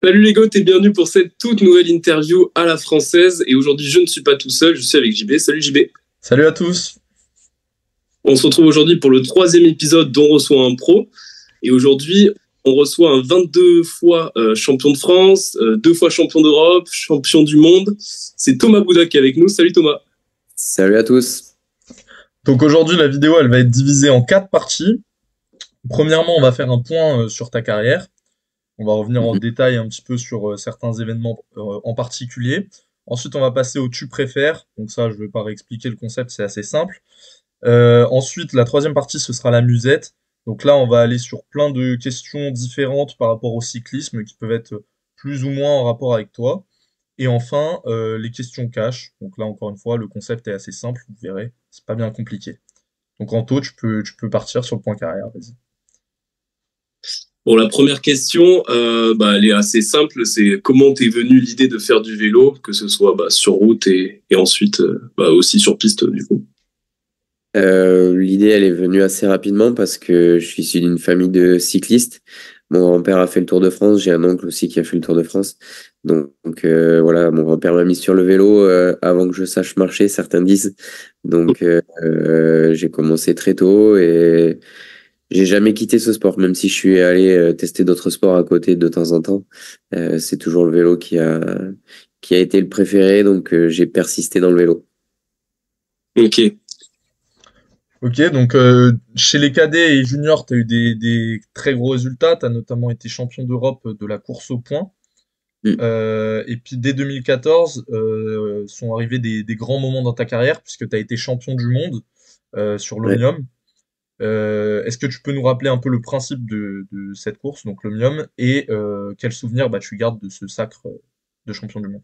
Salut les gars, et bienvenue pour cette toute nouvelle interview à la française. Et aujourd'hui, je ne suis pas tout seul, je suis avec JB. Salut JB. Salut à tous. On se retrouve aujourd'hui pour le troisième épisode dont on reçoit un pro. Et aujourd'hui, on reçoit un 22 fois champion de France, 2 fois champion d'Europe, champion du monde. C'est Thomas Bouda qui est avec nous. Salut Thomas. Salut à tous. Donc aujourd'hui, la vidéo, elle va être divisée en 4 parties. Premièrement, on va faire un point sur ta carrière. On va revenir en détail un petit peu sur certains événements en particulier. Ensuite, on va passer au tu préfères. Donc ça, je ne vais pas réexpliquer le concept, c'est assez simple. Ensuite, la troisième partie, ce sera la musette. Donc là, on va aller sur plein de questions différentes par rapport au cyclisme qui peuvent être plus ou moins en rapport avec toi. Et enfin, les questions cash. Donc là, encore une fois, le concept est assez simple, vous verrez, c'est pas bien compliqué. Donc Anto, tu peux partir sur le point carrière, vas-y. Bon, la première question, elle est assez simple. C'est comment t'es venu l'idée de faire du vélo, que ce soit sur route et ensuite aussi sur piste du coup. L'idée, elle est venue assez rapidement parce que je suis issu d'une famille de cyclistes. Mon grand-père a fait le Tour de France, j'ai un oncle aussi qui a fait le Tour de France. Voilà, mon grand-père m'a mis sur le vélo avant que je sache marcher, certains disent. J'ai commencé très tôt et j'ai jamais quitté ce sport, même si je suis allé tester d'autres sports à côté de temps en temps. C'est toujours le vélo qui a été le préféré, j'ai persisté dans le vélo. Ok. Ok, donc chez les cadets et juniors, tu as eu des très gros résultats. Tu as notamment été champion d'Europe de la course au point. Mm. Et puis dès 2014, sont arrivés des grands moments dans ta carrière, puisque tu as été champion du monde sur Ouais. l'Omnium. Est-ce que tu peux nous rappeler un peu le principe de cette course, donc l'Omnium, et quel souvenir tu gardes de ce sacre de champion du monde?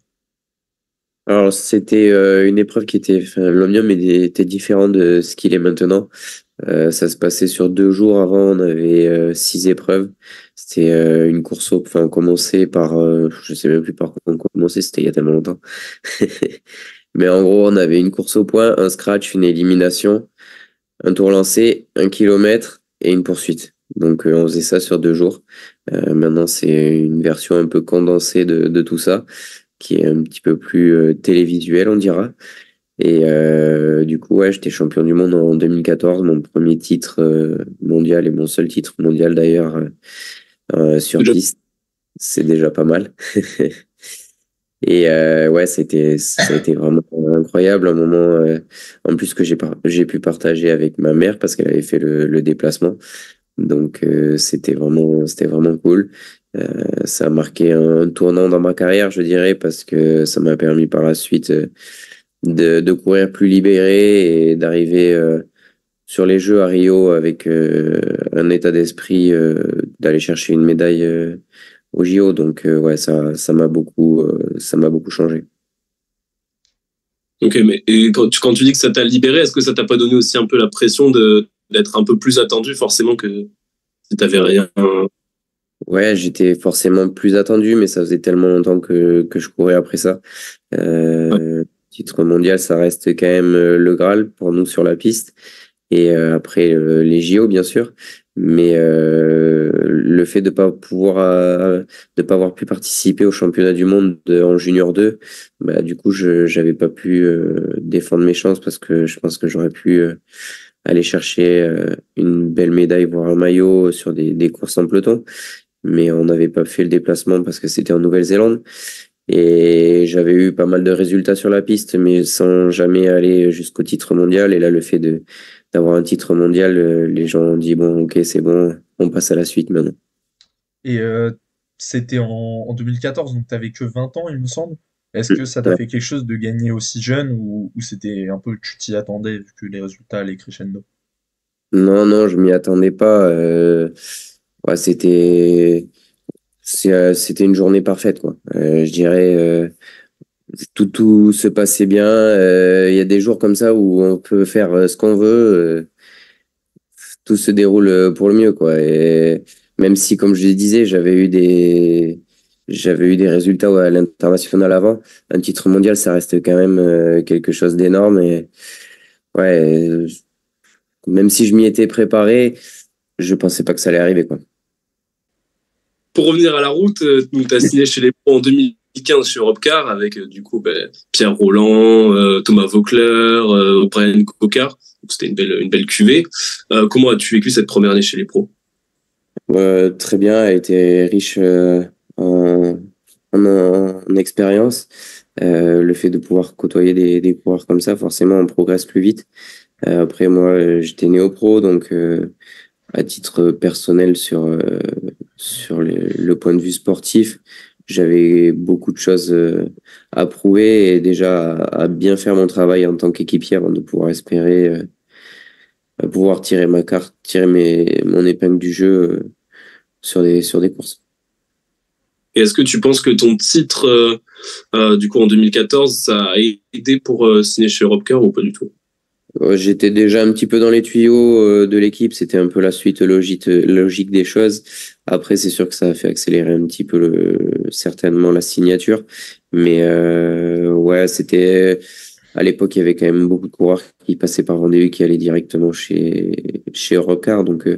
Alors, c'était une épreuve enfin, l'Omnium était différent de ce qu'il est maintenant. Ça se passait sur 2 jours. Avant, on avait 6 épreuves. C'était une course enfin, on commençait par, je sais même plus par quoi on commençait, c'était il y a tellement longtemps. Mais en gros, on avait une course au point, un scratch, une élimination, un tour lancé, 1 kilomètre et une poursuite. On faisait ça sur 2 jours. Maintenant, c'est une version un peu condensée de tout ça, qui est un petit peu plus télévisuel, on dira. Du coup, ouais, j'étais champion du monde en 2014, mon premier titre mondial et mon seul titre mondial d'ailleurs sur Déjà, piste. C'est déjà pas mal. Ouais, ça a été vraiment incroyable, un moment en plus que j'ai pu partager avec ma mère parce qu'elle avait fait le déplacement. C'était vraiment cool. Ça a marqué un tournant dans ma carrière, je dirais, parce que ça m'a permis par la suite de courir plus libéré et d'arriver sur les Jeux à Rio avec un état d'esprit d'aller chercher une médaille au JO. Ouais, ça m'a beaucoup changé. ok, mais et quand tu dis que ça t'a libéré, est-ce que ça t'a pas donné aussi un peu la pression d'être un peu plus attendu forcément que si t'avais rien? Ouais, j'étais forcément plus attendu, mais ça faisait tellement longtemps que je courais après ça. Ouais. Titre mondial, ça reste quand même le Graal pour nous sur la piste. Et après les JO, bien sûr. Mais le fait de pas avoir pu participer au championnat du monde en junior 2, du coup, je j'avais pas pu défendre mes chances parce que je pense que j'aurais pu aller chercher une belle médaille, voire un maillot sur des courses en peloton. Mais on n'avait pas fait le déplacement parce que c'était en Nouvelle-Zélande. Et j'avais eu pas mal de résultats sur la piste, mais sans jamais aller jusqu'au titre mondial. Et là, le fait d'avoir un titre mondial, les gens ont dit, bon, ok, c'est bon, on passe à la suite maintenant. Et c'était en 2014, donc tu avais que 20 ans, il me semble. Est-ce Mm. que ça t'a Ouais. fait quelque chose de gagner aussi jeune ou c'était un peu tu t'y attendais vu que les résultats allaient crescendo? Non, non, je m'y attendais pas. Ouais, c'était une journée parfaite, quoi. Je dirais, tout se passait bien. Il y a des jours comme ça où on peut faire ce qu'on veut. Tout se déroule pour le mieux, quoi. Et même si, comme je le disais, j'avais eu des résultats ouais, à l'international avant, un titre mondial, ça reste quand même quelque chose d'énorme. Et ouais, même si je m'y étais préparé, je pensais pas que ça allait arriver, quoi. pour revenir à la route, tu as signé chez les pros en 2015 chez Europcar avec du coup Pierre Roland, Thomas Voeckler, Brian Cocard. C'était une belle cuvée. Comment as-tu vécu cette première année chez les pros? Très bien, elle a été riche en expérience. Le fait de pouvoir côtoyer des coureurs comme ça, forcément, on progresse plus vite. Après, moi, j'étais néo-pro, donc à titre personnel sur le point de vue sportif, j'avais beaucoup de choses à prouver et déjà à bien faire mon travail en tant qu'équipier avant de pouvoir espérer pouvoir tirer ma carte, tirer mon épingle du jeu sur des courses. Et est-ce que tu penses que ton titre, du coup en 2014, ça a aidé pour signer chez Europcar ou pas du tout? J'étais déjà un petit peu dans les tuyaux de l'équipe, c'était un peu la suite logique des choses. Après, c'est sûr que ça a fait accélérer un petit peu certainement la signature. Mais ouais, c'était à l'époque, il y avait quand même beaucoup de coureurs qui passaient par Vendée qui allaient directement chez Europcar, donc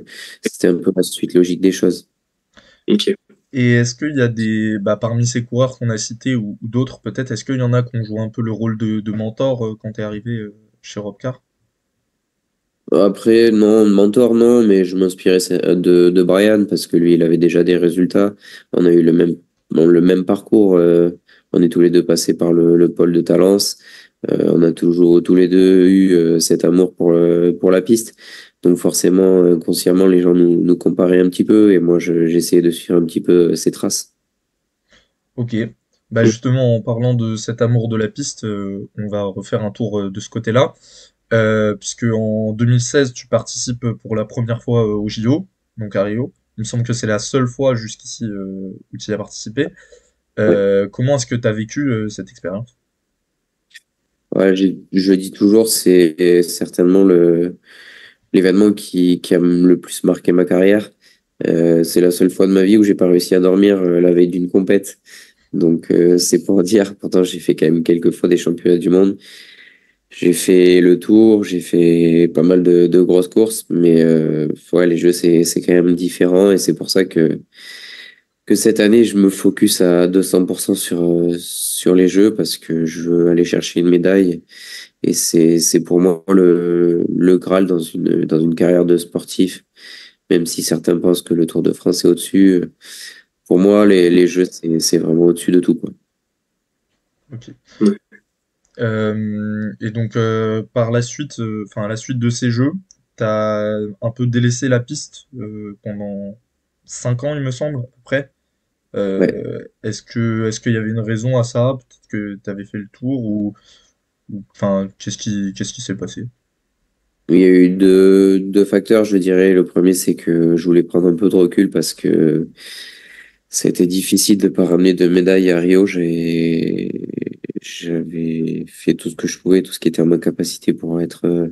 c'était un peu la suite logique des choses. Ok. Et est-ce qu'il y a parmi ces coureurs qu'on a cités ou d'autres peut-être, est-ce qu'il y en a qui ont joué un peu le rôle de mentor quand tu es arrivé chez Robcar? Après, non, mentor, non, mais je m'inspirais de Brian parce que lui, il avait déjà des résultats. On a eu le même parcours. On est tous les deux passés par le pôle de Talence. On a toujours tous les deux eu cet amour pour la piste. Donc forcément, consciemment, les gens nous comparaient un petit peu et moi, j'essayais de suivre un petit peu ses traces. Ok. Bah justement, en parlant de cet amour de la piste, on va refaire un tour de ce côté-là. Puisque en 2016, tu participes pour la première fois au JO, donc à Rio. Il me semble que c'est la seule fois jusqu'ici où tu y as participé. Ouais. Comment est-ce que tu as vécu cette expérience? Ouais, je dis toujours, c'est certainement l'événement qui a le plus marqué ma carrière. C'est la seule fois de ma vie où j'ai pas réussi à dormir la veille d'une compète. Donc c'est pour dire. Pourtant j'ai fait quand même quelques fois des championnats du monde. J'ai fait le tour, j'ai fait pas mal de grosses courses, mais ouais, les jeux c'est quand même différent et c'est pour ça que cette année je me focus à 200% sur les jeux parce que je veux aller chercher une médaille et c'est pour moi le Graal dans une carrière de sportif. Même si certains pensent que le Tour de France est au-dessus, pour moi, les jeux, c'est vraiment au-dessus de tout, quoi. Ok. Ouais. Et donc, par la suite, enfin, à la suite de ces jeux, tu as un peu délaissé la piste pendant 5 ans, il me semble, après. Ouais. Est-ce qu'il y avait une raison à ça? Peut-être que tu avais fait le tour enfin, qu'est-ce qui s'est passé? Il y a eu deux facteurs, je dirais. Le premier, c'est que je voulais prendre un peu de recul parce que c'était difficile de pas ramener de médaille à Rio. J'avais fait tout ce que je pouvais, tout ce qui était en ma capacité pour être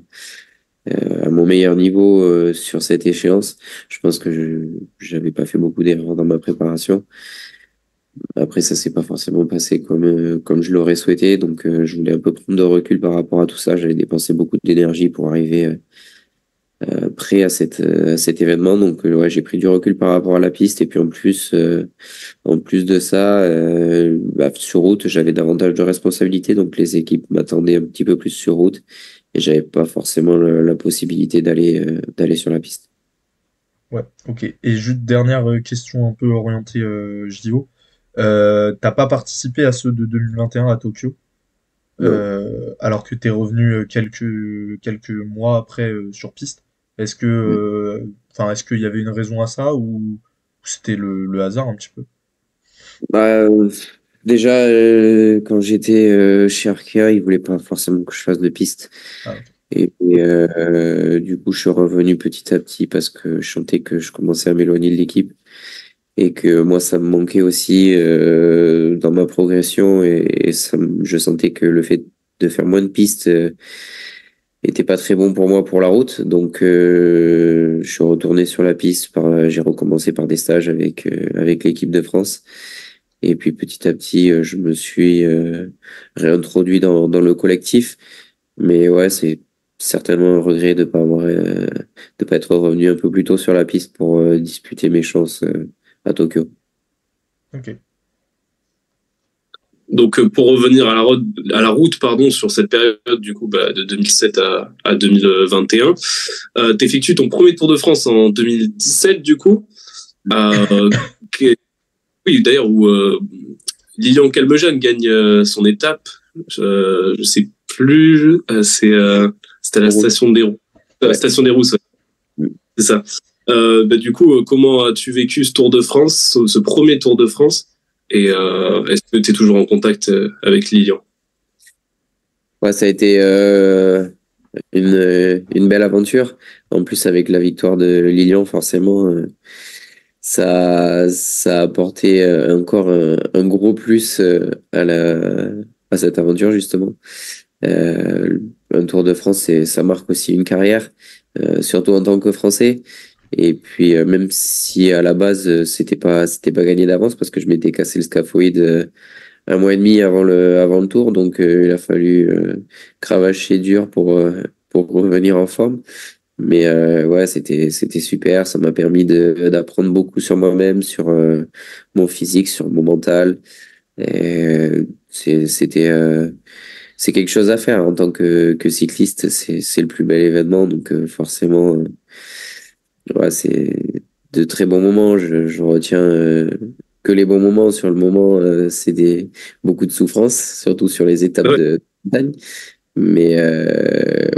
à mon meilleur niveau sur cette échéance. Je pense que j'avais pas fait beaucoup d'erreurs dans ma préparation. Après, ça s'est pas forcément passé comme je l'aurais souhaité, donc je voulais un peu prendre de recul par rapport à tout ça. J'avais dépensé beaucoup d'énergie pour arriver prêt à cet événement, donc ouais, j'ai pris du recul par rapport à la piste. Et puis en plus de ça, sur route, j'avais davantage de responsabilités, donc les équipes m'attendaient un petit peu plus sur route, et j'avais pas forcément la possibilité d'aller sur la piste. Ouais, ok. Et juste dernière question un peu orientée JO. T'as pas participé à ceux de 2021 à Tokyo, Non. alors que t'es revenu quelques mois après sur piste. Est-ce que, enfin, est-ce qu'il y avait une raison à ça ou c'était le hasard un petit peu? Bah, déjà, quand j'étais chez Arkea, ils voulaient pas forcément que je fasse de piste. Ah, ok. Et du coup, je suis revenu petit à petit parce que je sentais que je commençais à m'éloigner de l'équipe et que moi, ça me manquait aussi dans ma progression et je sentais que le fait de faire moins de pistes était pas très bon pour moi pour la route. Donc, je suis retourné sur la piste. J'ai recommencé par des stages avec l'équipe de France. Et puis petit à petit, je me suis réintroduit dans le collectif. Mais ouais, c'est certainement un regret de pas être revenu un peu plus tôt sur la piste pour disputer mes chances à Tokyo. Ok. Donc, pour revenir à la route, pardon, sur cette période du coup de 2007 à 2021, t'effectues ton premier Tour de France en 2017 du coup. Euh, qui- oui, d'ailleurs où Lilian Calmejane gagne son étape. Je sais plus. C'était à la Route. station des Roues. La Ouais. station des Rousses, ouais, c'est ça. Du coup, comment as-tu vécu ce Tour de France, ce premier Tour de France? Et est-ce que tu es toujours en contact avec Lilian? Ouais, ça a été une belle aventure. En plus, avec la victoire de Lilian, forcément, ça a apporté encore un gros plus à cette aventure, justement. Euh, un Tour de France, ça marque aussi une carrière, surtout en tant que Français. Et puis, même si à la base, c'était pas gagné d'avance parce que je m'étais cassé le scaphoïde un mois et demi avant le tour, donc il a fallu cravacher dur pour revenir en forme. Mais ouais, c'était super. Ça m'a permis d'apprendre beaucoup sur moi-même, sur mon physique, sur mon mental. Et c'est quelque chose à faire en tant que cycliste. C'est le plus bel événement, donc forcément, ouais, c'est de très bons moments. Je retiens que les bons moments. Sur le moment, beaucoup de souffrance, surtout sur les étapes Ouais. de montagne. Mais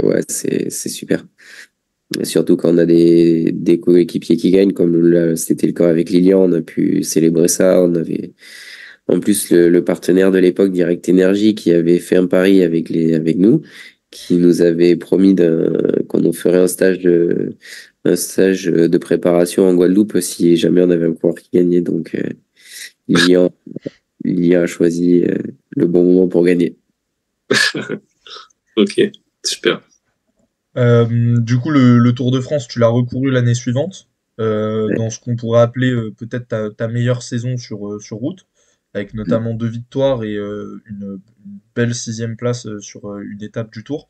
ouais, c'est super. Et surtout quand on a des coéquipiers qui gagnent, comme là, c'était le cas avec Lilian, on a pu célébrer ça. On avait en plus le partenaire de l'époque, Direct Energy, qui avait fait un pari avec nous, qui nous avait promis qu'on nous ferait un stage de préparation en Guadeloupe si jamais on avait un coureur qui gagnait. Donc Lilian, Lilian a choisi le bon moment pour gagner. Ok, super. Du coup, le Tour de France, tu l'as recouru l'année suivante, Ouais. dans ce qu'on pourrait appeler peut-être ta meilleure saison sur route, avec notamment 2 victoires et une belle 6e place sur une étape du Tour.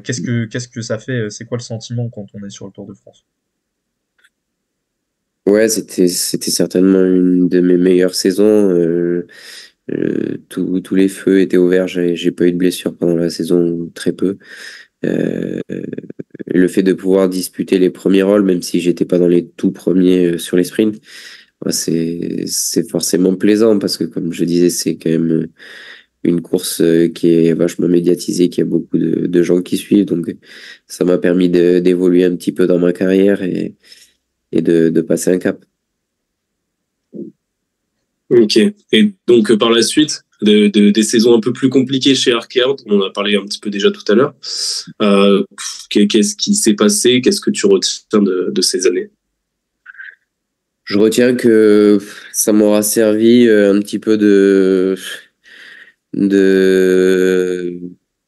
Qu'est-ce que ça fait? C'est quoi le sentiment quand on est sur le Tour de France? Ouais, c'était certainement une de mes meilleures saisons. Tous les feux étaient ouverts. J'ai pas eu de blessure pendant la saison, très peu. Euh, le fait de pouvoir disputer les premiers rôles, même si j'étais pas dans les tout premiers sur les sprints, ouais, c'est forcément plaisant parce que, comme je disais, c'est quand même une course qui est vachement médiatisée, qui a beaucoup de gens qui suivent. Donc, ça m'a permis d'évoluer un petit peu dans ma carrière et de passer un cap. Ok. Et donc, par la suite, des saisons un peu plus compliquées chez Arkea, on en a parlé un petit peu déjà tout à l'heure. Euh, Qu'est-ce qui s'est passé? Qu'est-ce que tu retiens de ces années? Je retiens que ça m'aura servi un petit peu de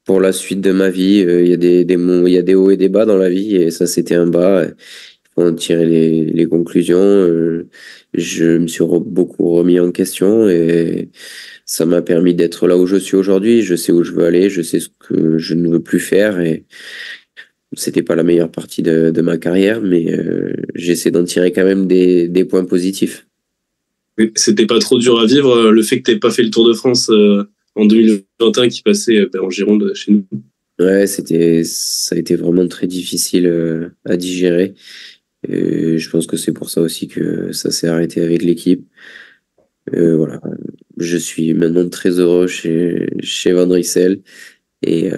pour la suite de ma vie. Il y a il y a des hauts et des bas dans la vie et ça c'était un bas. Il faut en tirer les conclusions. Je me suis beaucoup remis en question et ça m'a permis d'être là où je suis aujourd'hui. Je sais où je veux aller, je sais ce que je ne veux plus faire et c'était pas la meilleure partie de ma carrière, mais j'essaie d'en tirer quand même des points positifs. C'était pas trop dur à vivre, le fait que t'aies pas fait le Tour de France en 2021 qui passait en Gironde chez nous. Ouais, ça a été vraiment très difficile à digérer. Et je pense que c'est pour ça aussi que ça s'est arrêté avec l'équipe. Voilà. Je suis maintenant très heureux chez Van Rysel et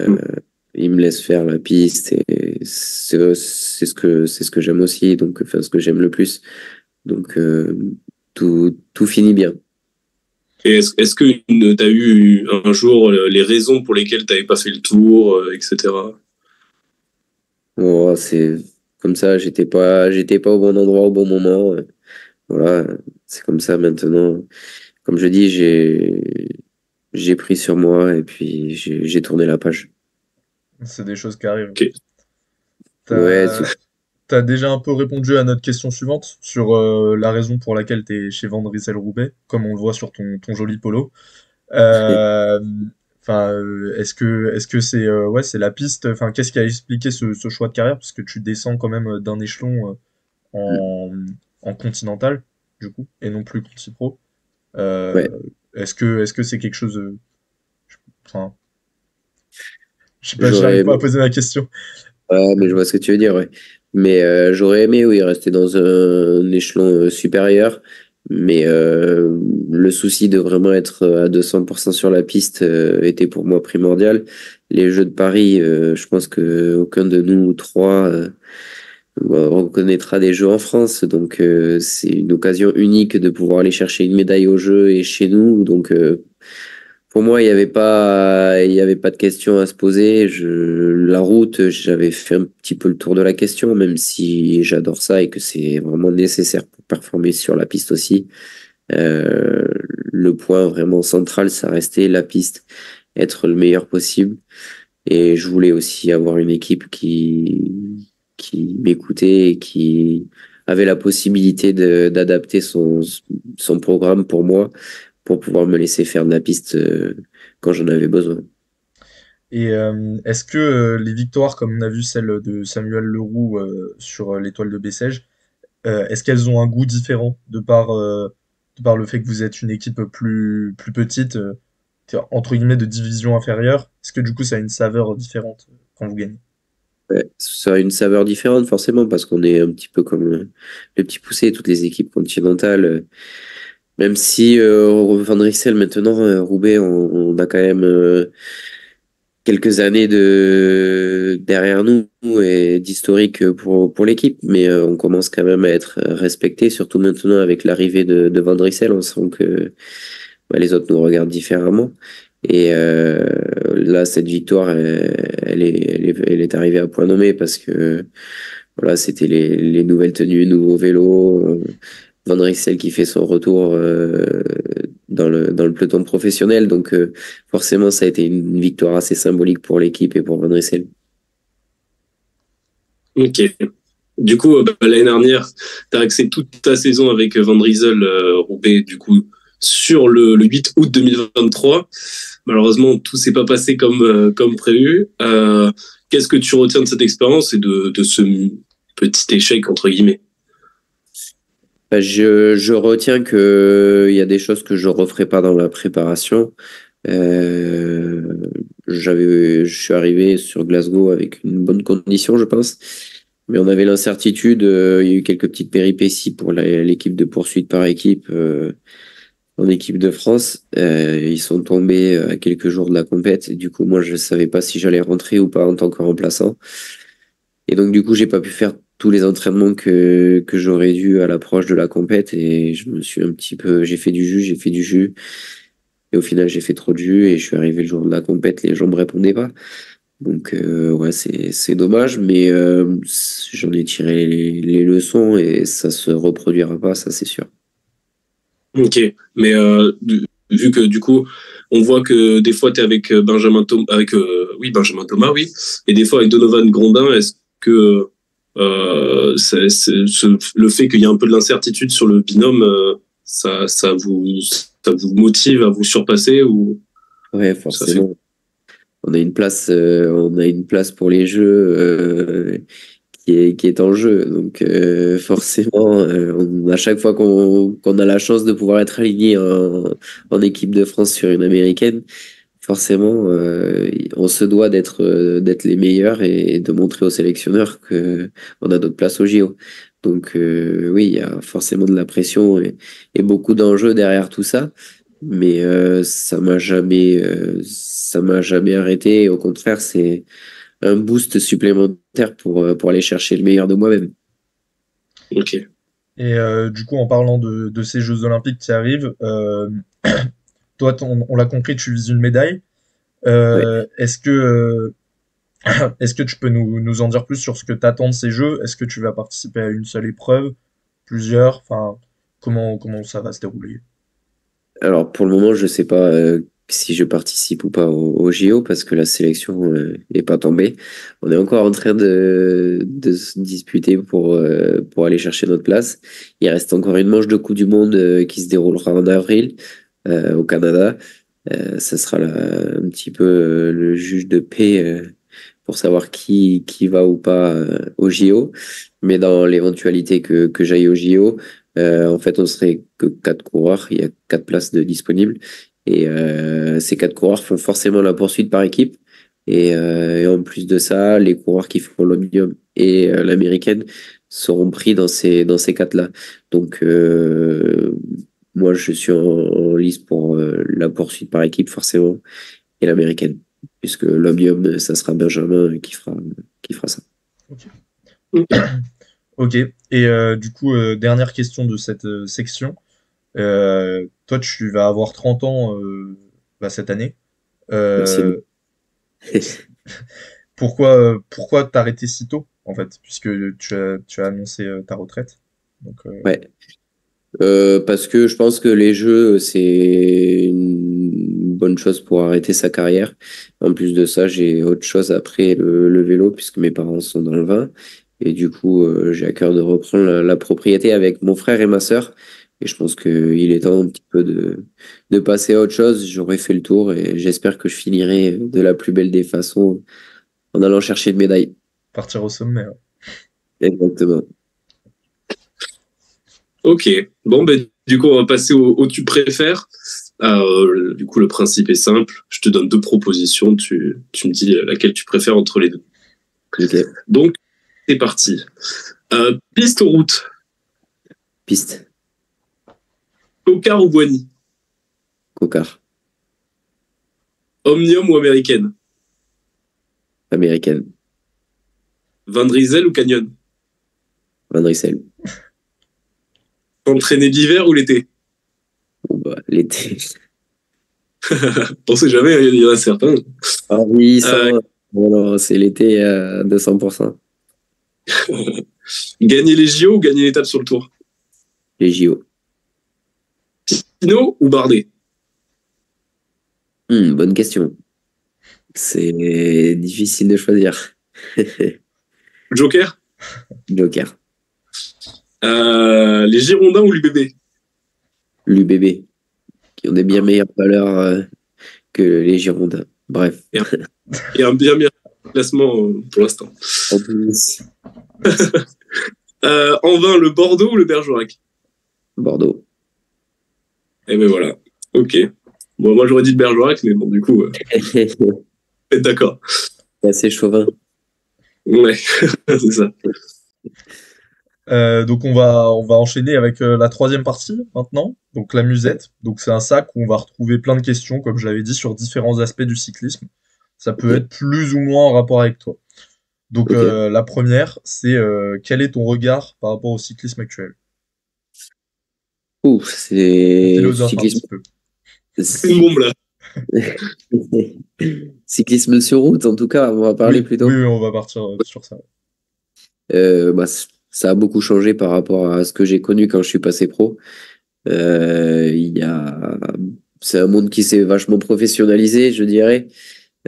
il me laisse faire la piste et c'est ce que j'aime aussi, donc enfin ce que j'aime le plus. Donc tout finit bien. Et est-ce que tu as eu un jour les raisons pour lesquelles tu n'avais pas fait le tour, etc. Bon, c'est comme ça, j'étais pas au bon endroit au bon moment. Voilà, c'est comme ça maintenant. Comme je dis, j'ai pris sur moi et puis j'ai tourné la page. C'est des choses qui arrivent. Ok. Ouais, T'as, t'as déjà un peu répondu à notre question suivante sur la raison pour laquelle tu es chez Van Rysel-Roubaix, comme on le voit sur ton joli polo. Euh, Enfin, est-ce que c'est ouais, c'est la piste. Enfin, qu'est-ce qui a expliqué ce choix de carrière parce que tu descends quand même d'un échelon en continental du coup et non plus conti pro. Ouais, Est-ce que c'est quelque chose, enfin, je sais pas, j'aurais j'arrive pas à aimé, poser la question. ouais, mais je vois ce que tu veux dire, ouais. Mais j'aurais aimé, oui, rester dans un échelon supérieur. Mais le souci de vraiment être à 200% sur la piste était pour moi primordial. Les Jeux de Paris, je pense que aucun de nous trois reconnaîtra des Jeux en France. Donc c'est une occasion unique de pouvoir aller chercher une médaille aux Jeux et chez nous. Donc pour moi, il y avait pas de question à se poser. La route, j'avais fait un petit peu le tour de la question, même si j'adore ça et que c'est vraiment nécessaire pour performer sur la piste aussi. Euh, le point vraiment central, ça restait la piste, être le meilleur possible. Et je voulais aussi avoir une équipe qui m'écoutait et qui avait la possibilité d'adapter son programme pour moi, pour pouvoir me laisser faire de la piste quand j'en avais besoin. Et est-ce que les victoires, comme on a vu celle de Samuel Leroux sur l'étoile de Bessèges, est-ce qu'elles ont un goût différent de par le fait que vous êtes une équipe plus petite, entre guillemets de division inférieure? Est-ce que du coup ça a une saveur différente quand vous gagnez? Ouais, ça a une saveur différente forcément parce qu'on est un petit peu comme le petit poussé, toutes les équipes continentales. Même si Van Rixel maintenant, Roubaix, on a quand même quelques années derrière nous et d'historique pour l'équipe, mais on commence quand même à être respecté, surtout maintenant avec l'arrivée de Van Rixel, on sent que les autres nous regardent différemment. Et là, cette victoire, elle est arrivée à point nommé parce que voilà, c'était les nouvelles tenues, nouveaux vélos. Van Rixel qui fait son retour dans le peloton professionnel. Donc forcément, ça a été une victoire assez symbolique pour l'équipe et pour Van Rixel. Ok. Du coup, l'année dernière, tu as axé toute ta saison avec Van Driesel, Roubaix, du coup, sur le 8 août 2023. Malheureusement, tout s'est pas passé comme prévu. Qu'est-ce que tu retiens de cette expérience et de ce petit échec, entre guillemets? Bah, je retiens que il y a des choses que je referai pas dans la préparation. Euh, je suis arrivé sur Glasgow avec une bonne condition, je pense. Mais on avait l'incertitude. Il y a eu quelques petites péripéties pour l'équipe de poursuite par équipe en équipe de France. Ils sont tombés à quelques jours de la compète. Et du coup, moi, je savais pas si j'allais rentrer ou pas en tant que remplaçant. Et donc, du coup, j'ai pas pu faire tous les entraînements que j'aurais dû à l'approche de la compète. Et je me suis un petit peu, j'ai fait du jus. Et au final, j'ai fait trop de jus et je suis arrivé le jour de la compète, les gens me répondaient pas. Donc, ouais, c'est dommage, mais j'en ai tiré les leçons et ça se reproduira pas, ça c'est sûr. Ok. Mais vu que du coup, on voit que des fois, tu es avec Benjamin Thomas, oui, Benjamin Thomas, oui, et des fois avec Donovan Grondin, est-ce que le fait qu'il y ait un peu de l'incertitude sur le binôme, ça vous motive à vous surpasser ou Ouais, ça fait. forcément. On a une place pour les jeux qui est en jeu. Donc forcément, à chaque fois qu'on a la chance de pouvoir être aligné en équipe de France sur une américaine, forcément, on se doit d'être les meilleurs et de montrer aux sélectionneurs que on a notre place au JO. Donc oui, il y a forcément de la pression et beaucoup d'enjeux derrière tout ça, mais ça m'a jamais arrêté. Au contraire, c'est un boost supplémentaire pour aller chercher le meilleur de moi-même. Ok. Et du coup, en parlant de ces Jeux Olympiques qui arrivent, toi, on l'a compris, tu vises une médaille. Ouais. Est-ce que tu peux nous en dire plus sur ce que tu attends de ces Jeux? Est-ce que tu vas participer à une seule épreuve, plusieurs? Enfin, comment ça va se dérouler? Alors pour le moment, je sais pas si je participe ou pas au JO parce que la sélection est pas tombée. On est encore en train de se disputer pour aller chercher notre place. Il reste encore une manche de Coupe du Monde qui se déroulera en avril au Canada. Ça sera un petit peu le juge de paix pour savoir qui va ou pas au JO. Mais dans l'éventualité que j'aille au JO, En fait, on serait que 4 coureurs. Il y a 4 places de disponibles. Et ces 4 coureurs font forcément la poursuite par équipe. Et en plus de ça, les coureurs qui font l'Omnium et l'américaine seront pris dans ces 4-là. Donc, moi, je suis en lice pour la poursuite par équipe, forcément, et l'américaine. Puisque l'Omnium, ça sera Benjamin qui fera ça. Ok. Et du coup, dernière question de cette section. Toi, tu vas avoir 30 ans cette année. Merci. Euh, pourquoi t'arrêter si tôt, en fait, puisque tu as annoncé ta retraite. Donc, Ouais. Parce que je pense que les jeux, c'est une bonne chose pour arrêter sa carrière. En plus de ça, j'ai autre chose après le vélo, puisque mes parents sont dans le vin. Et du coup, j'ai à cœur de reprendre la propriété avec mon frère et ma sœur. Et je pense qu'il est temps un petit peu de passer à autre chose. J'aurais fait le tour et j'espère que je finirai de la plus belle des façons en allant chercher une médaille. partir au sommet. Ouais. Exactement. Ok. Bon, ben, du coup, on va passer au tu préfères. Du coup, le principe est simple. Je te donne 2 propositions. Tu me dis laquelle tu préfères entre les deux. Ok. Donc, c'est parti. Piste ou route? Piste. Cocard ou Boigny? Cocard. Omnium ou américaine? Américaine. Vin de Riesel ou Canyon? Van Rissel. Entraîner l'hiver ou l'été? Bon, bah, l'été. On sait jamais, il y en a certains. Ah oui, Euh, voilà, c'est l'été à 200%. Gagner les JO ou gagner l'étape sur le tour? Les JO. Pinot ou Bardet? Bonne question. C'est difficile de choisir. Joker? Joker. Les Girondins ou l'UBB? L'UBB, qui ont des bien meilleures valeurs que les Girondins. Bref. Et un bien meilleur classement pour l'instant. En plus, En vin, le Bordeaux ou le Bergerac? Bordeaux. Eh ben voilà. Ok. Bon, moi j'aurais dit le Bergerac, mais bon, du coup, faites d'accord. C'est assez chauvin. Ouais, c'est ça. Donc on va enchaîner avec la troisième partie maintenant, donc la musette. Donc c'est un sac où on va retrouver plein de questions, comme je l'avais dit, sur différents aspects du cyclisme. Ça peut Ok. être plus ou moins en rapport avec toi. Donc Ok. la première, c'est quel est ton regard par rapport au cyclisme actuel? Ouf, On c'est philosophe un cyclisme. petit peu. C'est une bombe là. Cyclisme sur route, en tout cas, on va parler Oui, oui, plutôt. oui, on va partir sur ça. Bah, ça a beaucoup changé par rapport à ce que j'ai connu quand je suis passé pro. Il y a, c'est un monde qui s'est vachement professionnalisé, je dirais.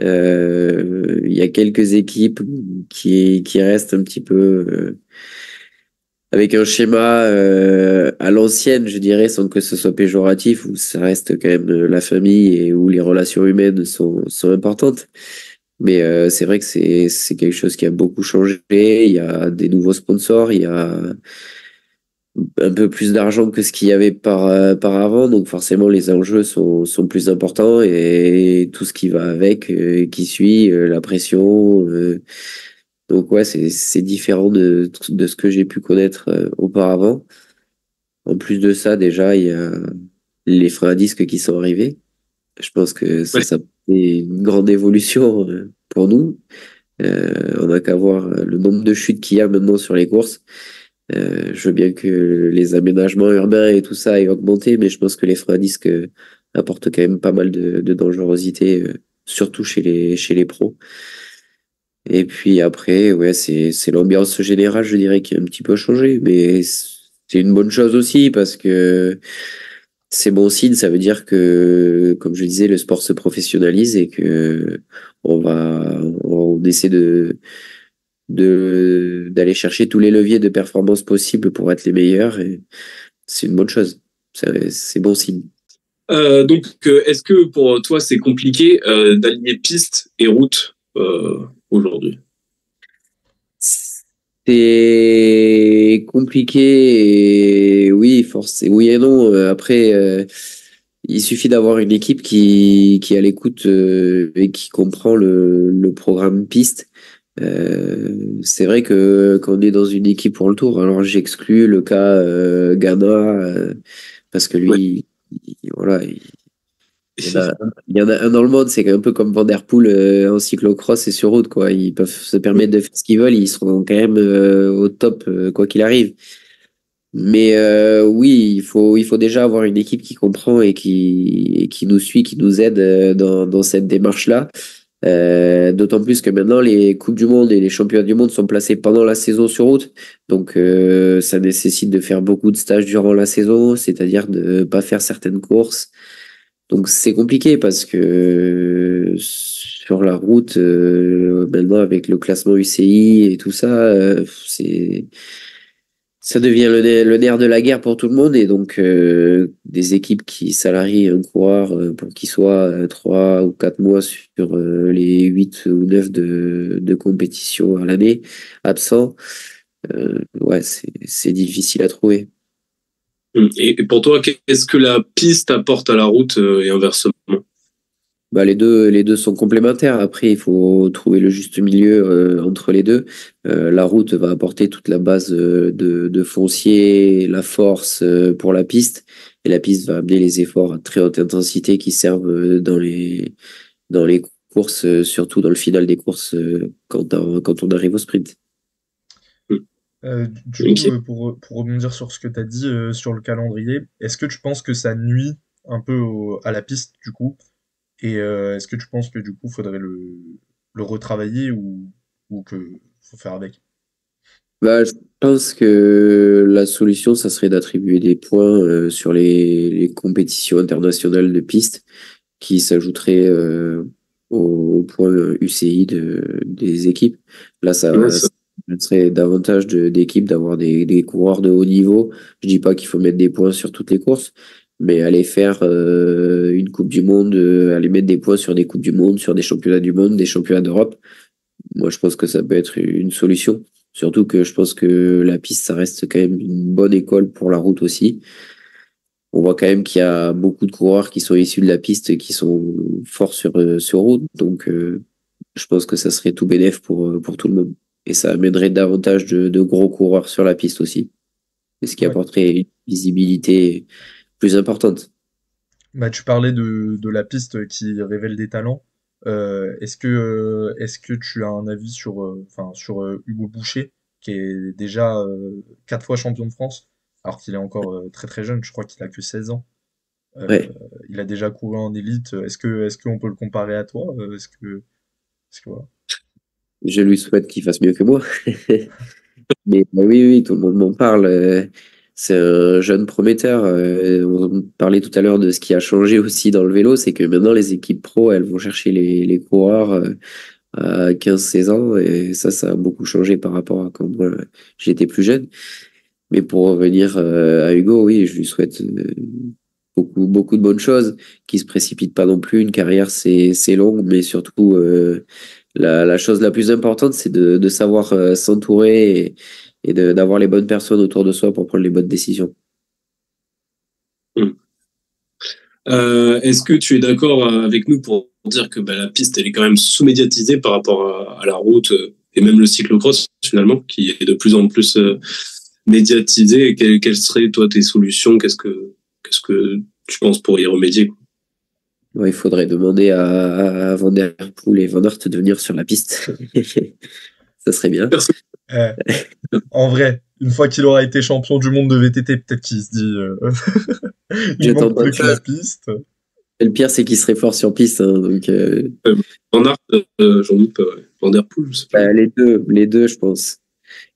Il y a quelques équipes qui restent un petit peu avec un schéma à l'ancienne, je dirais, sans que ce soit péjoratif, où ça reste quand même la famille et où les relations humaines sont importantes. Mais c'est vrai que c'est quelque chose qui a beaucoup changé. Il y a des nouveaux sponsors, il y a un peu plus d'argent que ce qu'il y avait par avant, donc forcément les enjeux sont plus importants et tout ce qui va avec, qui suit, la pression. Donc ouais, c'est différent de ce que j'ai pu connaître auparavant. En plus de ça, déjà, il y a les freins à disque qui sont arrivés. Je pense que Ouais. ça fait une grande évolution pour nous. On n'a qu'à voir le nombre de chutes qu'il y a maintenant sur les courses. Je veux bien que les aménagements urbains et tout ça aient augmenté, mais je pense que les freins à disque apportent quand même pas mal de dangerosité, surtout chez les pros. Et puis après, ouais, c'est l'ambiance générale, je dirais, qui a un petit peu changé, mais c'est une bonne chose aussi parce que c'est bon signe, ça veut dire que, comme je disais, le sport se professionnalise et que on essaie d'aller chercher tous les leviers de performance possibles pour être les meilleurs et c'est une bonne chose. C'est bon signe. Donc, est-ce que pour toi c'est compliqué d'aligner piste et route aujourd'hui? C'est compliqué et oui, oui et non. Après, il suffit d'avoir une équipe qui est à l'écoute et qui comprend le programme piste. C'est vrai que quand on est dans une équipe pour le tour, alors j'exclus le cas Ghana parce que lui, voilà, il y en a un dans le monde, c'est un peu comme Van Der Poel en cyclocross et sur route, quoi. Ils peuvent se permettre de faire ce qu'ils veulent, ils seront quand même au top quoi qu'il arrive. Mais oui, il faut déjà avoir une équipe qui comprend et qui nous suit, qui nous aide dans cette démarche-là. D'autant plus que maintenant, les Coupes du Monde et les Championnats du Monde sont placés pendant la saison sur route. Donc, ça nécessite de faire beaucoup de stages durant la saison, c'est-à-dire de pas faire certaines courses. Donc, c'est compliqué parce que sur la route, maintenant, avec le classement UCI et tout ça, ça devient le nerf de la guerre pour tout le monde. Et donc, des équipes qui salarient un coureur pour qu'il soit 3 ou 4 mois sur les 8 ou 9 de compétition à l'année, absent, ouais, c'est difficile à trouver. Et pour toi, qu'est-ce que la piste apporte à la route et inversement? Bah, les deux sont complémentaires. Après, il faut trouver le juste milieu entre les deux. La route va apporter toute la base de foncier, la force pour la piste. Et la piste va amener les efforts à très haute intensité qui servent dans les courses, surtout dans le final des courses quand on arrive au sprint. Du coup, pour rebondir sur ce que tu as dit sur le calendrier, est-ce que tu penses que ça nuit un peu à la piste, du coup? Et est-ce que tu penses que du coup, faudrait le retravailler ou que faut faire avec? Bah, je pense que la solution, ça serait d'attribuer des points sur les compétitions internationales de piste qui s'ajouteraient aux points UCI des équipes. Là, ça serait davantage d'équipes d'avoir des coureurs de haut niveau. Je dis pas qu'il faut mettre des points sur toutes les courses, mais aller faire une Coupe du Monde, aller mettre des points sur des Coupes du Monde, sur des championnats du monde, des championnats d'Europe. Moi, je pense que ça peut être une solution. Surtout que je pense que la piste, ça reste quand même une bonne école pour la route aussi. On voit quand même qu'il y a beaucoup de coureurs qui sont issus de la piste et qui sont forts sur route. Donc, je pense que ça serait tout bénef pour tout le monde. Et ça amènerait davantage de gros coureurs sur la piste aussi. Et ce qui Ouais. apporterait une visibilité plus importante. Bah, tu parlais de la piste qui révèle des talents. Est-ce que tu as un avis sur, sur Hugo Boucher, qui est déjà 4 fois champion de France, alors qu'il est encore très très jeune, je crois qu'il a que 16 ans. Ouais, Il a déjà couru en élite. Est-ce qu'on peut le comparer à toi? Voilà. je lui souhaite qu'il fasse mieux que moi. Mais bah oui, oui, tout le monde m'en parle. C'est un jeune prometteur. On parlait tout à l'heure de ce qui a changé aussi dans le vélo, c'est que maintenant les équipes pro, elles vont chercher les coureurs à 15 16 ans. Et ça a beaucoup changé par rapport à quand moi j'étais plus jeune. Mais pour revenir à Hugo, oui, je lui souhaite beaucoup de bonnes choses, qu'il se précipite pas non plus. Une carrière, c'est long, mais surtout la chose la plus importante, c'est de savoir s'entourer et d'avoir les bonnes personnes autour de soi pour prendre les bonnes décisions. Est-ce que tu es d'accord avec nous pour dire que la piste, elle est quand même sous-médiatisée par rapport à la route et même le cyclocross, finalement, qui est de plus en plus médiatisé? Et quelles seraient, toi, tes solutions? Qu'est-ce que tu penses pour y remédier? Ouais, il faudrait demander à Van Der Poel et Van Aert de venir sur la piste. Ça serait bien. Eh, en vrai, une fois qu'il aura été champion du monde de VTT, peut-être qu'il se dit il J'attends manque pas plus de que la ça. piste. Et le pire, c'est qu'il serait fort sur piste. Hein, donc, Van Aert, j'en doute pas. Ouais. Van Der Poel, je sais pas. les deux, je pense.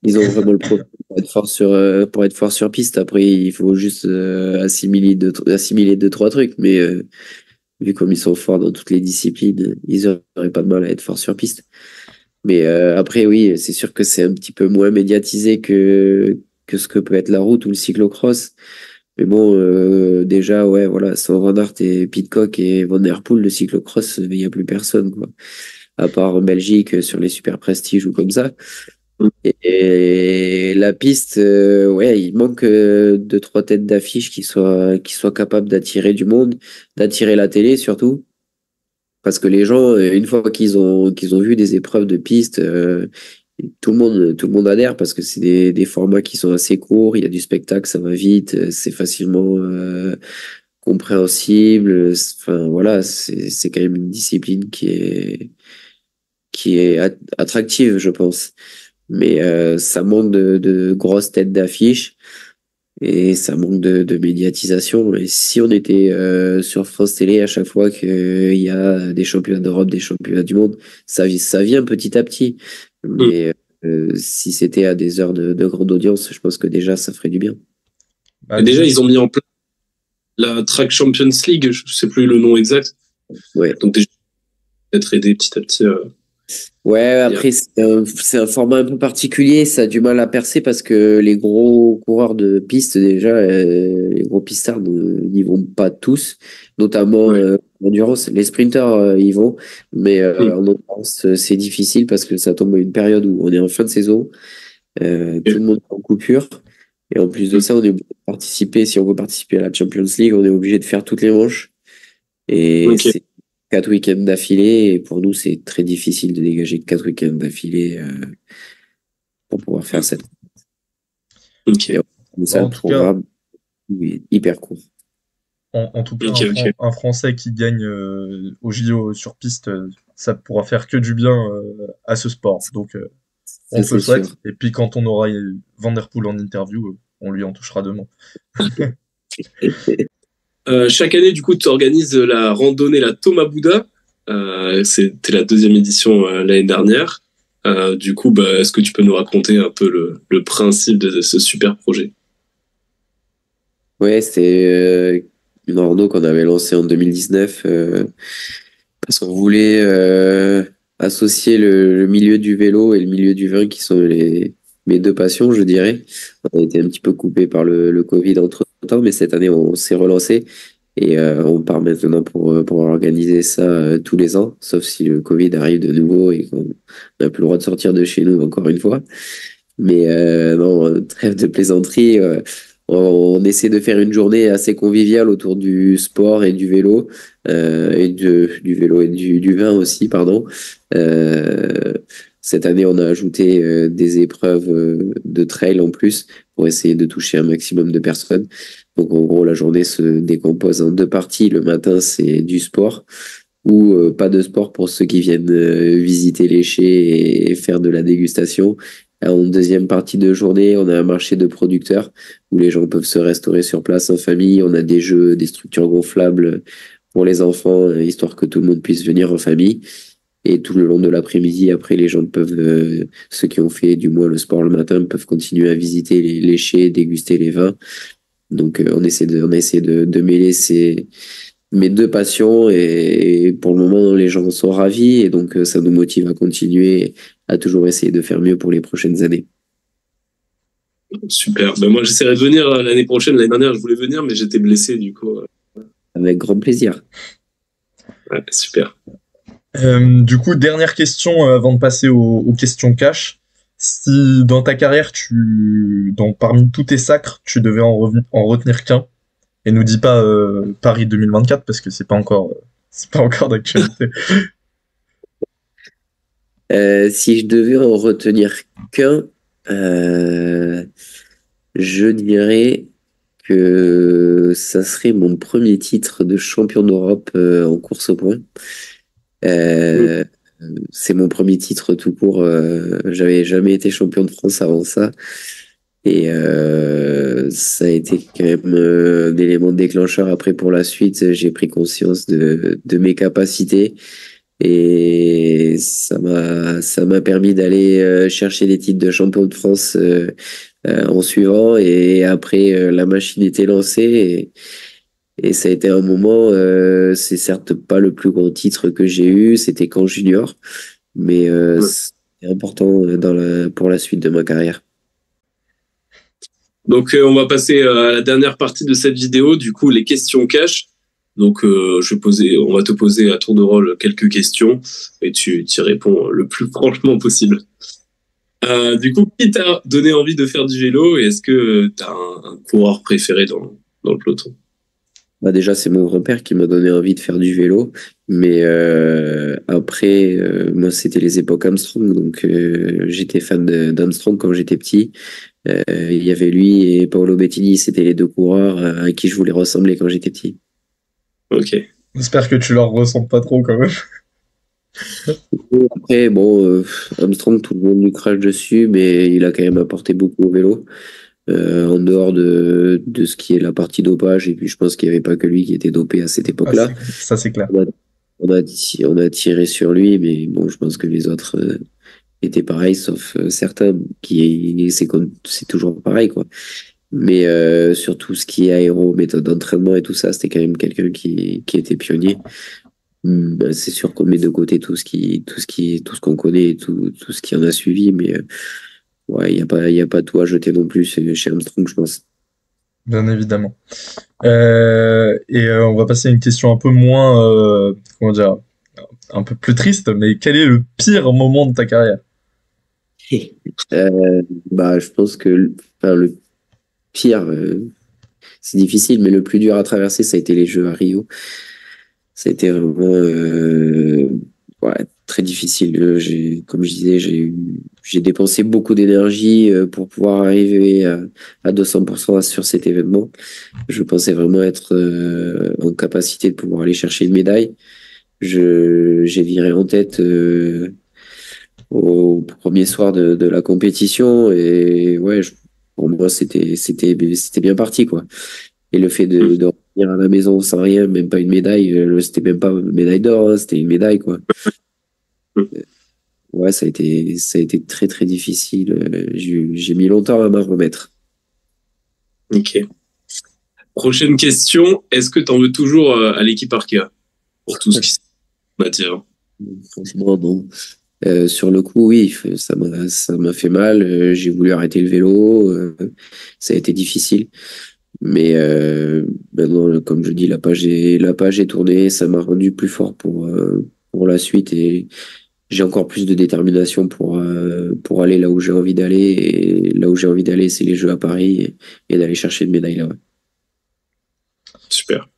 Ils ont vraiment le profil pour être fort sur piste. Après, il faut juste assimiler deux, trois trucs. Mais vu comme ils sont forts dans toutes les disciplines, ils n'auraient pas de mal à être forts sur piste. Mais après, oui, c'est sûr que c'est un petit peu moins médiatisé que ce que peut être la route ou le cyclocross. Mais bon, déjà, ouais, voilà, sans Van Aert et Pidcock et Van Der Poel, le cyclocross, il n'y a plus personne, quoi. À part en Belgique, sur les super prestiges ou comme ça. Et la piste, ouais, il manque deux, trois têtes d'affiche qui soient capables d'attirer du monde, d'attirer la télé surtout. Parce que les gens, une fois qu'ils ont vu des épreuves de piste, tout le monde adhère parce que c'est des formats qui sont assez courts, il y a du spectacle, ça va vite, c'est facilement compréhensible. Enfin voilà, c'est quand même une discipline qui est attractive, je pense. Mais ça manque de grosses têtes d'affiche et ça manque de médiatisation. Et si on était sur France Télé à chaque fois qu'il y a des championnats d'Europe, des championnats du monde, ça vient petit à petit. Mais si c'était à des heures de grande audience, je pense que déjà ça ferait du bien. Et déjà, ils ont mis en place la Track Champions League, je sais plus le nom exact. Ouais. Donc déjà, être aidé petit à petit. Ouais, après, c'est un format un peu particulier, ça a du mal à percer parce que les gros coureurs de piste, déjà, les gros pistards n'y vont pas tous, notamment en endurance. Les sprinters, y vont, mais en endurance, c'est difficile parce que ça tombe à une période où on est en fin de saison, tout le monde est en coupure, et en plus de ça, on est obligé de participer, si on veut participer à la Champions League, on est obligé de faire toutes les manches, et c'est 4 week-ends d'affilée, et pour nous, c'est très difficile de dégager 4 week-ends d'affilée pour pouvoir faire cette. Ok. C'est un programme hyper court. En tout cas, un Français qui gagne au JO sur piste, ça pourra faire que du bien à ce sport. Donc, on te le souhaite. Sûr. Et puis, quand on aura Van Der Poel en interview, on lui en touchera deux mains. Chaque année, du coup, tu organises la randonnée la Thomas Bouddha. C'était la 2e édition l'année dernière. Du coup, est-ce que tu peux nous raconter un peu le principe de ce super projet? Ouais, c'était une rando qu'on avait lancée en 2019 parce qu'on voulait associer le milieu du vélo et le milieu du vin qui sont mes deux passions, je dirais. On a été un petit peu coupé par le Covid entre-temps, mais cette année, on s'est relancé et on part maintenant pour organiser ça tous les ans, sauf si le Covid arrive de nouveau et qu'on n'a plus le droit de sortir de chez nous encore une fois. Mais non, trêve de plaisanterie. On essaie de faire une journée assez conviviale autour du sport et du vélo, et du vélo et du vin aussi, pardon. Cette année, on a ajouté des épreuves de trail en plus pour essayer de toucher un maximum de personnes. Donc en gros, la journée se décompose en 2 parties. Le matin, c'est du sport ou pas de sport pour ceux qui viennent visiter les chais et faire de la dégustation. En deuxième partie de journée, on a un marché de producteurs où les gens peuvent se restaurer sur place en famille. On a des jeux, des structures gonflables pour les enfants, histoire que tout le monde puisse venir en famille. Et tout le long de l'après-midi, après, les gens peuvent, ceux qui ont fait du moins le sport le matin, peuvent continuer à visiter les chais, déguster les vins. Donc, on essaie de mêler mes deux passions et pour le moment, les gens sont ravis et donc ça nous motive à continuer, à toujours essayer de faire mieux pour les prochaines années. Super. Moi, j'essaierai de venir l'année prochaine. L'année dernière, je voulais venir, mais j'étais blessé, du coup. Avec grand plaisir. Ouais, super. Du coup, dernière question avant de passer aux questions cash. Si dans ta carrière, parmi tous tes sacres, tu devais en retenir qu'un, et nous dis pas Paris 2024 parce que c'est pas encore d'actualité. Si je devais en retenir qu'un, je dirais que ça serait mon premier titre de champion d'Europe en course au point. C'est mon premier titre tout court. J'avais jamais été champion de France avant ça. Et ça a été quand même un élément déclencheur. Après, pour la suite, j'ai pris conscience de mes capacités. Et ça m'a permis d'aller chercher des titres de champion de France en suivant. Et après, la machine était lancée. Et ça a été un moment, c'est certes pas le plus gros titre que j'ai eu, c'était quand junior, mais c'est important pour la suite de ma carrière. Donc, on va passer à la dernière partie de cette vidéo, du coup, les questions cash. Donc, on va te poser à tour de rôle quelques questions et tu y réponds le plus franchement possible. Du coup, qui t'a donné envie de faire du vélo et est-ce que tu as un coureur préféré dans le peloton? Bah déjà, c'est mon grand-père qui m'a donné envie de faire du vélo. Mais après, moi, c'était les époques Armstrong. Donc, j'étais fan d'Armstrong quand j'étais petit. Il y avait lui et Paolo Bettini. C'était les deux coureurs à qui je voulais ressembler quand j'étais petit. Ok. J'espère que tu leur ressembles pas trop quand même. Après, bon, Armstrong, tout le monde lui crache dessus, mais il a quand même apporté beaucoup au vélo. En dehors de ce qui est la partie dopage. Et puis, je pense qu'il n'y avait pas que lui qui était dopé à cette Ah, époque-là. ça, c'est clair. On a tiré sur lui, mais bon, je pense que les autres étaient pareils, sauf certains qui, c'est toujours pareil, quoi. Mais sur tout ce qui est aéro, méthode d'entraînement et tout ça, c'était quand même quelqu'un qui était pionnier. Ben, c'est sûr qu'on met de côté tout ce qu'on connaît et tout ce qui en a suivi, mais ouais, il y a pas tout à jeter non plus chez Armstrong, je pense. Bien évidemment. On va passer à une question un peu moins, comment dire, un peu plus triste, mais quel est le pire moment de ta carrière? Bah, je pense que enfin, le pire, c'est difficile, mais le plus dur à traverser, ça a été les Jeux à Rio. Ça a été vraiment ouais, très difficile. Comme je disais, j'ai dépensé beaucoup d'énergie pour pouvoir arriver à 200% sur cet événement. Je pensais vraiment être en capacité de pouvoir aller chercher une médaille. J'ai viré en tête au premier soir de la compétition et ouais, pour moi, c'était bien parti, quoi. Et le fait de revenir à la maison sans rien, même pas une médaille, c'était même pas une médaille d'or, hein, c'était une médaille, quoi. Ouais, ça a été très, très difficile. J'ai mis longtemps à m'en remettre. Ok. Prochaine question. Est-ce que tu en veux toujours à l'équipe Arkea pour tout ce qui m'attire? Franchement, non. Sur le coup, oui, ça m'a fait mal. J'ai voulu arrêter le vélo. Ça a été difficile. Mais maintenant, comme je dis, la page est tournée. Ça m'a rendu plus fort pour la suite et j'ai encore plus de détermination pour aller là où j'ai envie d'aller. Et là où j'ai envie d'aller, c'est les Jeux à Paris et d'aller chercher une médaille là-bas. Super.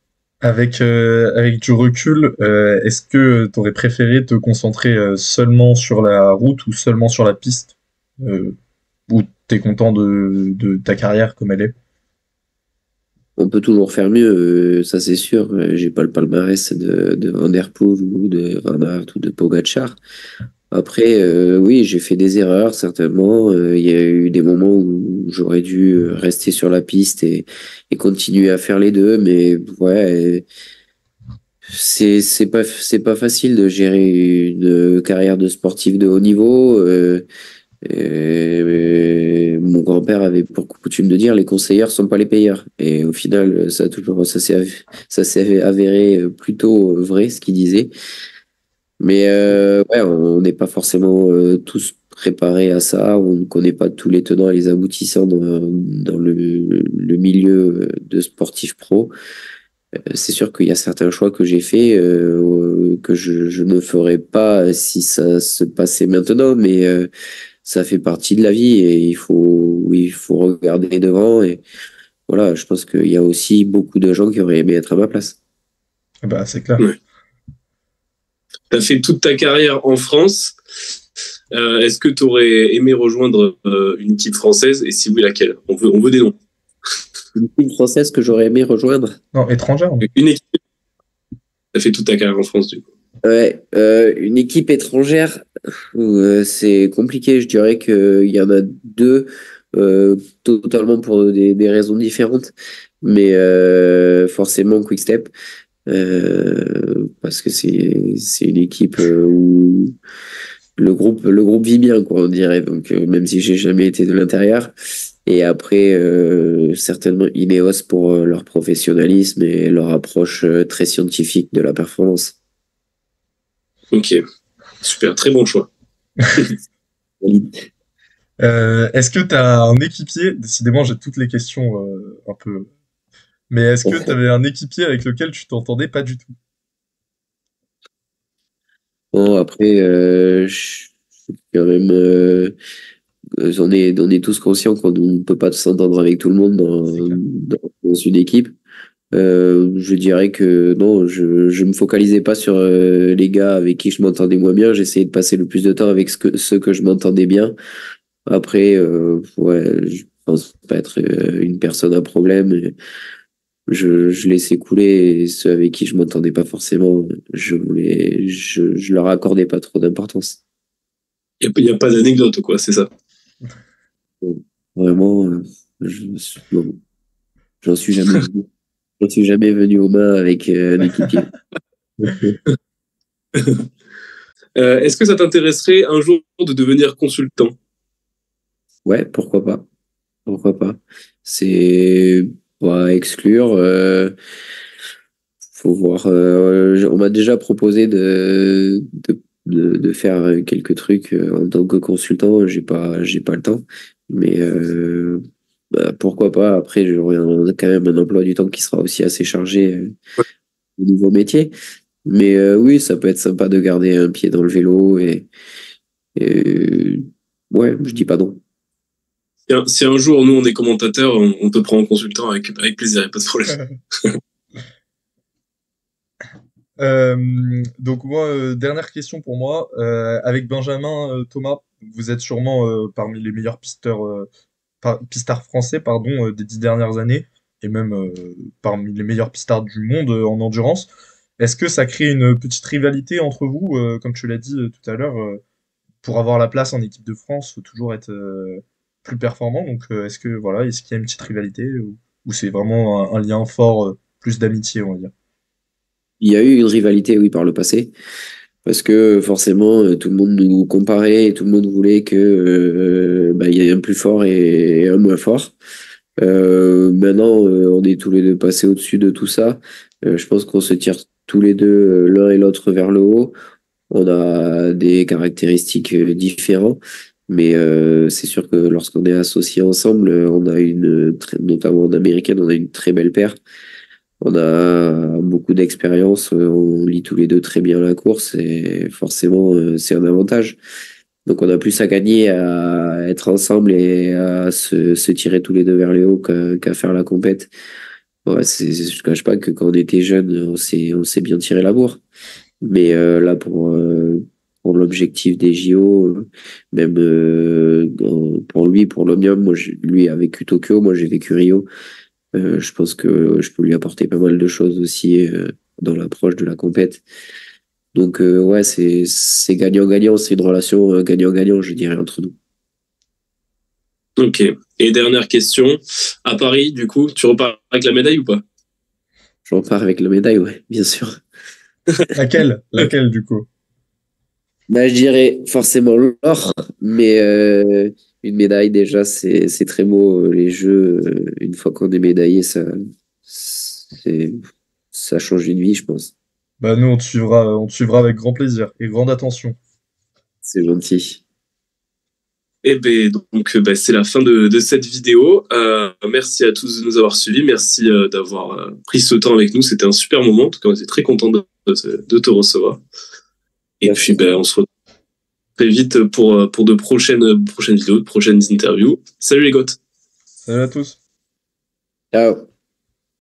Avec du recul, est-ce que tu aurais préféré te concentrer seulement sur la route ou seulement sur la piste? Ou t'es content de ta carrière comme elle est? On peut toujours faire mieux, ça c'est sûr. J'ai pas le palmarès de Van Der Poel ou de Van Aert ou de Pogacar. Après, oui, j'ai fait des erreurs, certainement. Il y a eu des moments où j'aurais dû rester sur la piste et continuer à faire les deux. Mais ouais, c'est pas facile de gérer une carrière de sportif de haut niveau. Mon grand-père avait pour coutume de dire les conseilleurs sont pas les payeurs. Et au final, ça s'est avéré plutôt vrai ce qu'il disait. Mais ouais, on n'est pas forcément tous préparés à ça. On ne connaît pas tous les tenants et les aboutissants dans le milieu de sportif pro. C'est sûr qu'il y a certains choix que j'ai faits que je ne ferais pas si ça se passait maintenant, mais ça fait partie de la vie et il faut regarder devant. Et voilà, je pense qu'il y a aussi beaucoup de gens qui auraient aimé être à ma place. Bah, c'est clair. Ouais. Tu as fait toute ta carrière en France. Est-ce que tu aurais aimé rejoindre une équipe française et si oui, laquelle? On veut des noms. Une équipe française que j'aurais aimé rejoindre. Non, étrangère. Non. Une équipe. Tu as fait toute ta carrière en France, du coup. Ouais, une équipe étrangère, c'est compliqué. Je dirais qu'il y en a deux, totalement pour des raisons différentes. Mais forcément, Quick-Step, parce que c'est une équipe où le groupe vit bien, quoi, on dirait. Donc, même si j'ai jamais été de l'intérieur. Et après, certainement Ineos pour leur professionnalisme et leur approche très scientifique de la performance. Ok, super, très bon choix. Est-ce que tu as un équipier? Décidément, j'ai toutes les questions un peu. Mais est-ce que tu avais un équipier avec lequel tu t'entendais pas du tout? Bon, après, je suis quand même on est tous conscients qu'on ne peut pas s'entendre avec tout le monde dans une équipe. Je dirais que non, je me focalisais pas sur les gars avec qui je m'entendais moins bien. J'essayais de passer le plus de temps avec ceux que je m'entendais bien. Après, ouais, je pense pas être une personne à problème. Je laissais couler et ceux avec qui je m'entendais pas forcément, je leur accordais pas trop d'importance. Il y a pas d'anecdote, quoi, c'est ça. Vraiment, non, j'en suis jamais venu. J'en suis jamais venu aux mains avec un équipier. Est-ce que ça t'intéresserait un jour de devenir consultant? Ouais, pourquoi pas? Pourquoi pas? C'est pas à exclure. Faut voir. On m'a déjà proposé de faire quelques trucs en tant que consultant. J'ai pas le temps. Mais bah, pourquoi pas? Après, j'aurai quand même un emploi du temps qui sera aussi assez chargé au nouveau métier. Mais oui, ça peut être sympa de garder un pied dans le vélo et ouais, je dis pas non. Si un jour, nous, on est commentateur, on te prend en consultant avec plaisir, y a pas de problème. Donc moi, dernière question pour moi. Avec Benjamin, Thomas, vous êtes sûrement parmi les meilleurs pistards français, pardon, des 10 dernières années, et même parmi les meilleurs pistards du monde en endurance. Est-ce que ça crée une petite rivalité entre vous, comme tu l'as dit tout à l'heure, pour avoir la place en équipe de France, faut toujours être plus performant. Donc est-ce que voilà, est-ce qu'il y a une petite rivalité ou c'est vraiment un lien fort, plus d'amitié, on va dire. Il y a eu une rivalité, oui, par le passé. Parce que forcément, tout le monde nous comparait et tout le monde voulait que bah, il y ait un plus fort et un moins fort. Maintenant, on est tous les deux passés au-dessus de tout ça. Je pense qu'on se tire tous les deux l'un et l'autre vers le haut. On a des caractéristiques différentes, mais c'est sûr que lorsqu'on est associés ensemble, on a notamment en américaine, on a une très belle paire. On a beaucoup d'expérience, on lit tous les deux très bien la course et forcément c'est un avantage. Donc on a plus à gagner à être ensemble et à se tirer tous les deux vers le haut qu'à faire la compète. Ouais, je ne cache pas que quand on était jeune, on s'est bien tiré la bourre. Mais là pour l'objectif des JO, même pour lui, pour l'Omnium, lui a vécu Tokyo, moi j'ai vécu Rio. Je pense que je peux lui apporter pas mal de choses aussi dans l'approche de la compète. Donc ouais, c'est gagnant-gagnant, c'est une relation gagnant-gagnant, je dirais, entre nous. Ok. Et dernière question. À Paris, du coup, tu repars avec la médaille ou pas? Je repars avec la médaille, ouais, bien sûr. Laquelle du coup? Bah, je dirais forcément l'or, mais une médaille déjà, c'est très beau. Les Jeux, une fois qu'on est médaillé, c'est, ça change une vie, je pense. Bah nous on te suivra avec grand plaisir et grande attention. C'est gentil. Eh ben, donc, ben, c'est la fin de cette vidéo. Merci à tous de nous avoir suivis. Merci d'avoir pris ce temps avec nous. C'était un super moment. En tout cas, on était très content de te recevoir. Et Merci. puis, ben, on se retrouve très vite pour de prochaines vidéos, de prochaines interviews. Salut les gars. Salut à tous. Ciao.